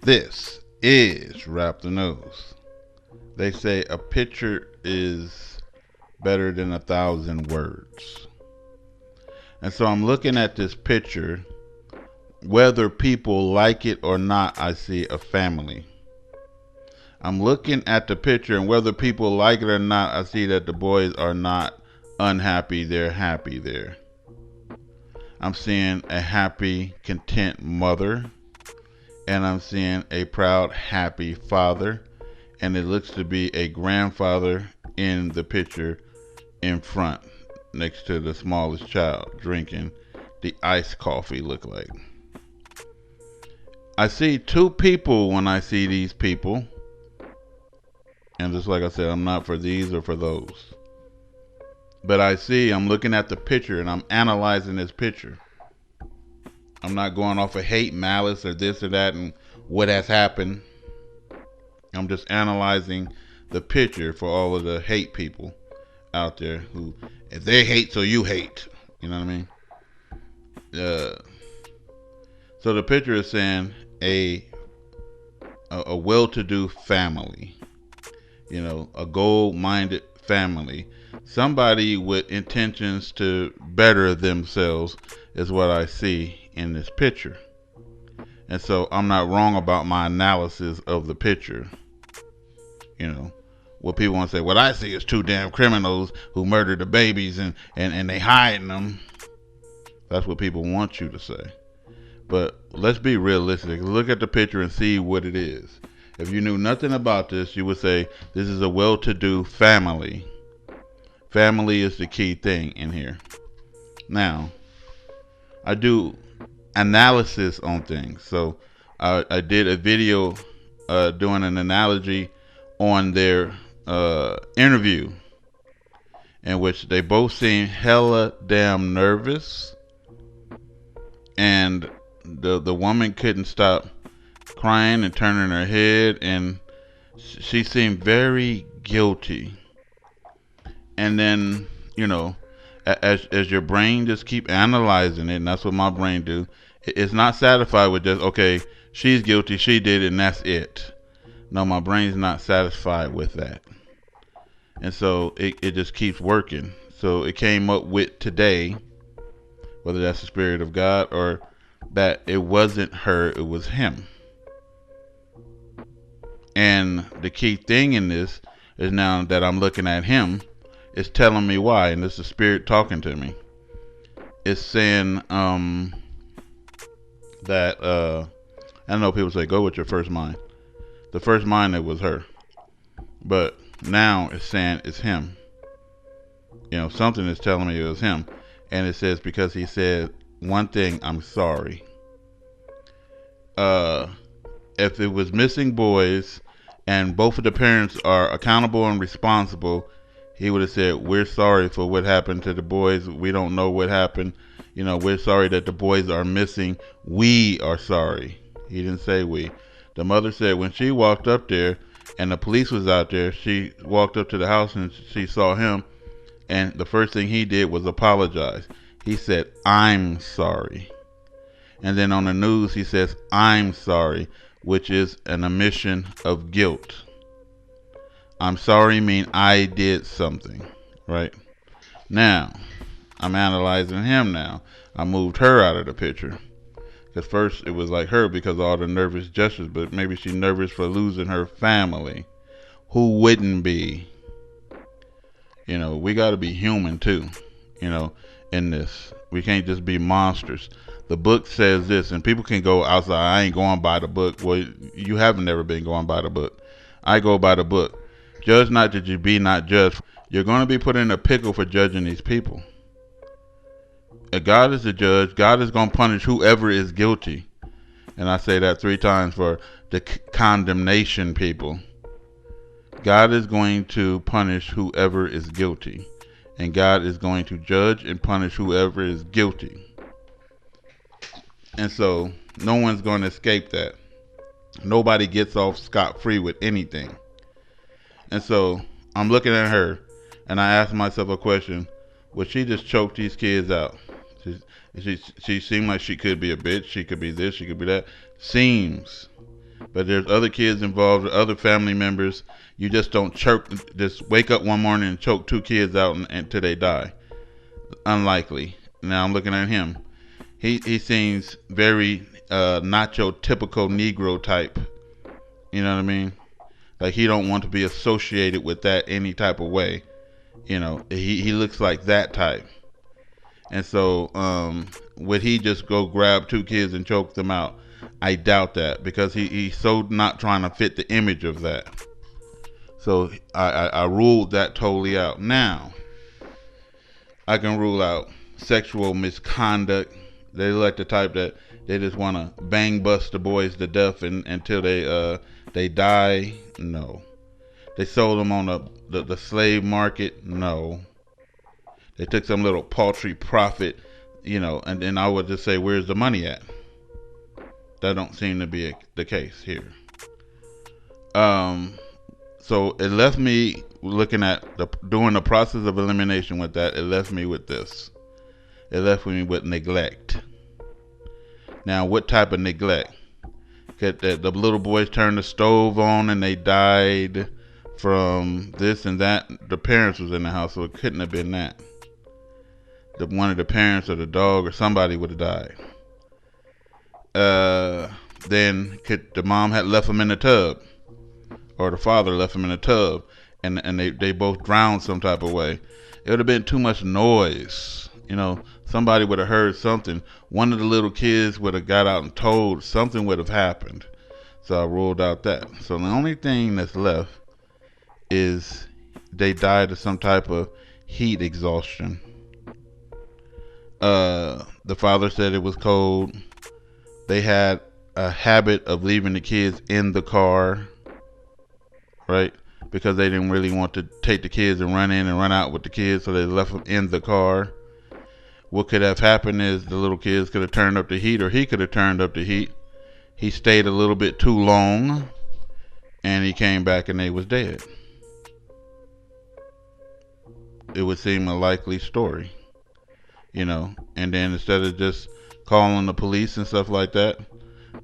This is Wrap the Nose. They say a picture is better than 1,000 words. And so I'm looking at this picture. Whether people like it or not, I see a family. I'm looking at the picture, and whether people like it or not, I see that the boys are not unhappy. They're happy there. I'm seeing a happy, content mother, and I'm seeing a proud, happy father, and it looks to be a grandfather in the picture in front, next to the smallest child, drinking the iced coffee, look like. I see two people when I see these people. And just like I said, I'm not for these or for those. But I'm looking at the picture and I'm analyzing this picture. I'm not going off of hate, malice, or this or that and what has happened. I'm just analyzing the picture for all of the hate people out there who, if they hate, so you hate. You know what I mean? So the picture is saying a well-to-do family. You know, a goal-minded family. Somebody with intentions to better themselves is what I see in this picture. And so I'm not wrong about my analysis of the picture. You know, what people want to say, what I see is two damn criminals who murdered the babies and they hiding them. That's what people want you to say. But let's be realistic. Look at the picture and see what it is. If you knew nothing about this, you would say this is a well-to-do family. Family is the key thing in here. Now, I do analysis on things. So I did a video doing an analogy on their interview, in which they both seemed hella damn nervous, and the woman couldn't stop crying and turning her head, and she seemed very guilty. And then, you know, as your brain just keep analyzing it, and that's what my brain do, it's not satisfied with just, okay, she's guilty, she did it, and that's it. No, my brain's not satisfied with that. And so it just keeps working. So it came up with today, whether that's the Spirit of God or that it wasn't her, it was him. And the key thing in this is, now that I'm looking at him, it's telling me why, and it's the Spirit talking to me. It's saying that I know people say go with your first mind. The first mind, it was her, but now it's saying it's him. You know, something is telling me it was him, and it says because he said one thing, I'm sorry. If it was missing boys and both of the parents are accountable and responsible, he would have said, we're sorry for what happened to the boys. We don't know what happened. You know, we're sorry that the boys are missing. We are sorry. He didn't say we. The mother said when she walked up there and the police was out there, she walked up to the house and she saw him, and the first thing he did was apologize. He said, I'm sorry. And then on the news he says, I'm sorry, which is an admission of guilt. I'm sorry mean I did something, right? Now, I'm analyzing him now. I moved her out of the picture. Because first it was like her because of all the nervous gestures, but maybe she's nervous for losing her family. Who wouldn't be? You know, we got to be human too, you know, in this. We can't just be monsters. The book says this, and people can go outside. I ain't going by the book. Well, you haven't never been going by the book. I go by the book. Judge not that you be not judged. You're going to be put in a pickle for judging these people. If God is the judge, God is going to punish whoever is guilty. And I say that 3 times for the condemnation people. God is going to punish whoever is guilty. And God is going to judge and punish whoever is guilty. And so no one's going to escape that. Nobody gets off scot-free with anything. And so I'm looking at her and I ask myself a question. Would she just choke these kids out? She seemed like she could be a bitch. She could be this. She could be that. Seems. But there's other kids involved, other family members. You just don't just wake up one morning and choke two kids out until they die. Unlikely. Now I'm looking at him. He seems very not your typical Negro type. You know what I mean? Like he don't want to be associated with that any type of way. You know, he looks like that type. And so would he just go grab two kids and choke them out? I doubt that, because he's so not trying to fit the image of that. So I ruled that totally out. Now I can rule out sexual misconduct. They like the type that they just want to bang bust the boys to death until they die. No. They sold them on the slave market. No. They took some little paltry profit, you know, and then I would just say, where's the money at? That don't seem to be the case here. So it left me looking at doing the process of elimination with that. It left me with this. It left me with neglect. Now, what type of neglect? The little boys turned the stove on and they died from this and that. The parents was in the house, so it couldn't have been that. One of the parents or the dog or somebody would have died. Then the mom had left them in the tub, or the father left them in the tub, and they both drowned some type of way. It would have been too much noise. You know, somebody would have heard something. One of the little kids would have got out and told. Something would have happened. So I ruled out that. So the only thing that's left is they died of some type of heat exhaustion. The father said it was cold. They had a habit of leaving the kids in the car, right? Because they didn't really want to take the kids and run in and run out with the kids, so they left them in the car. What could have happened is the little kids could have turned up the heat, or he could have turned up the heat. He stayed a little bit too long, and he came back and they was dead. It would seem a likely story, you know. And then instead of just calling the police and stuff like that,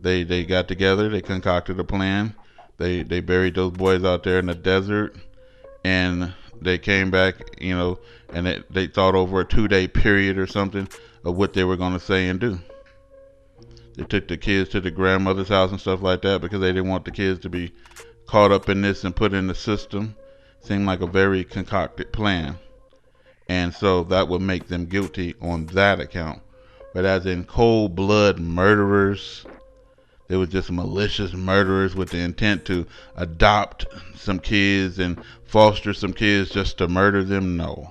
they got together, they concocted a plan. They buried those boys out there in the desert, and they came back, you know, and they thought over a 2-day period or something of what they were going to say and do. They took the kids to the grandmother's house and stuff like that because they didn't want the kids to be caught up in this and put in the system. Seemed like a very concocted plan. And so that would make them guilty on that account. But as in cold-blood murderers, they were just malicious murderers with the intent to adopt some kids and foster some kids just to murder them. No.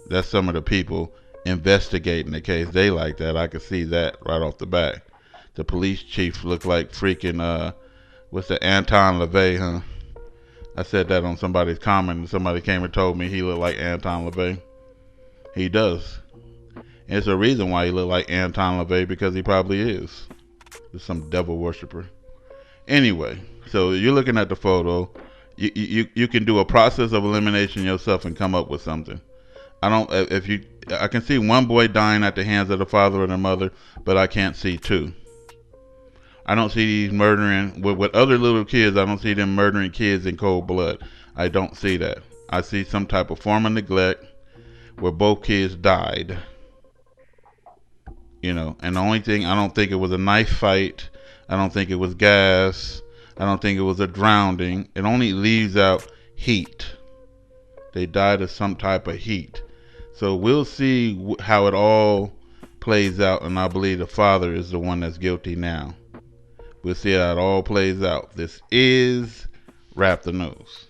That's some of the people investigating the case. They like that. I could see that right off the bat. The police chief looked like freaking, what's the Anton LaVey, huh? I said that on somebody's comment, and somebody came and told me he looked like Anton LaVey. He does. And it's a reason why he looked like Anton LaVey, because he probably is. Just some devil worshiper. Anyway, so you're looking at the photo. You can do a process of elimination yourself and come up with something. I can see one boy dying at the hands of the father or the mother, but I can't see two. I don't see these murdering with other little kids. I don't see them murdering kids in cold blood. I don't see that. I see some type of form of neglect where both kids died. You know, and the only thing, I don't think it was a knife fight. I don't think it was gas. I don't think it was a drowning. It only leaves out heat. They died of some type of heat. So we'll see how it all plays out, and I believe the father is the one that's guilty now. We'll see how it all plays out. This is Wrap the News.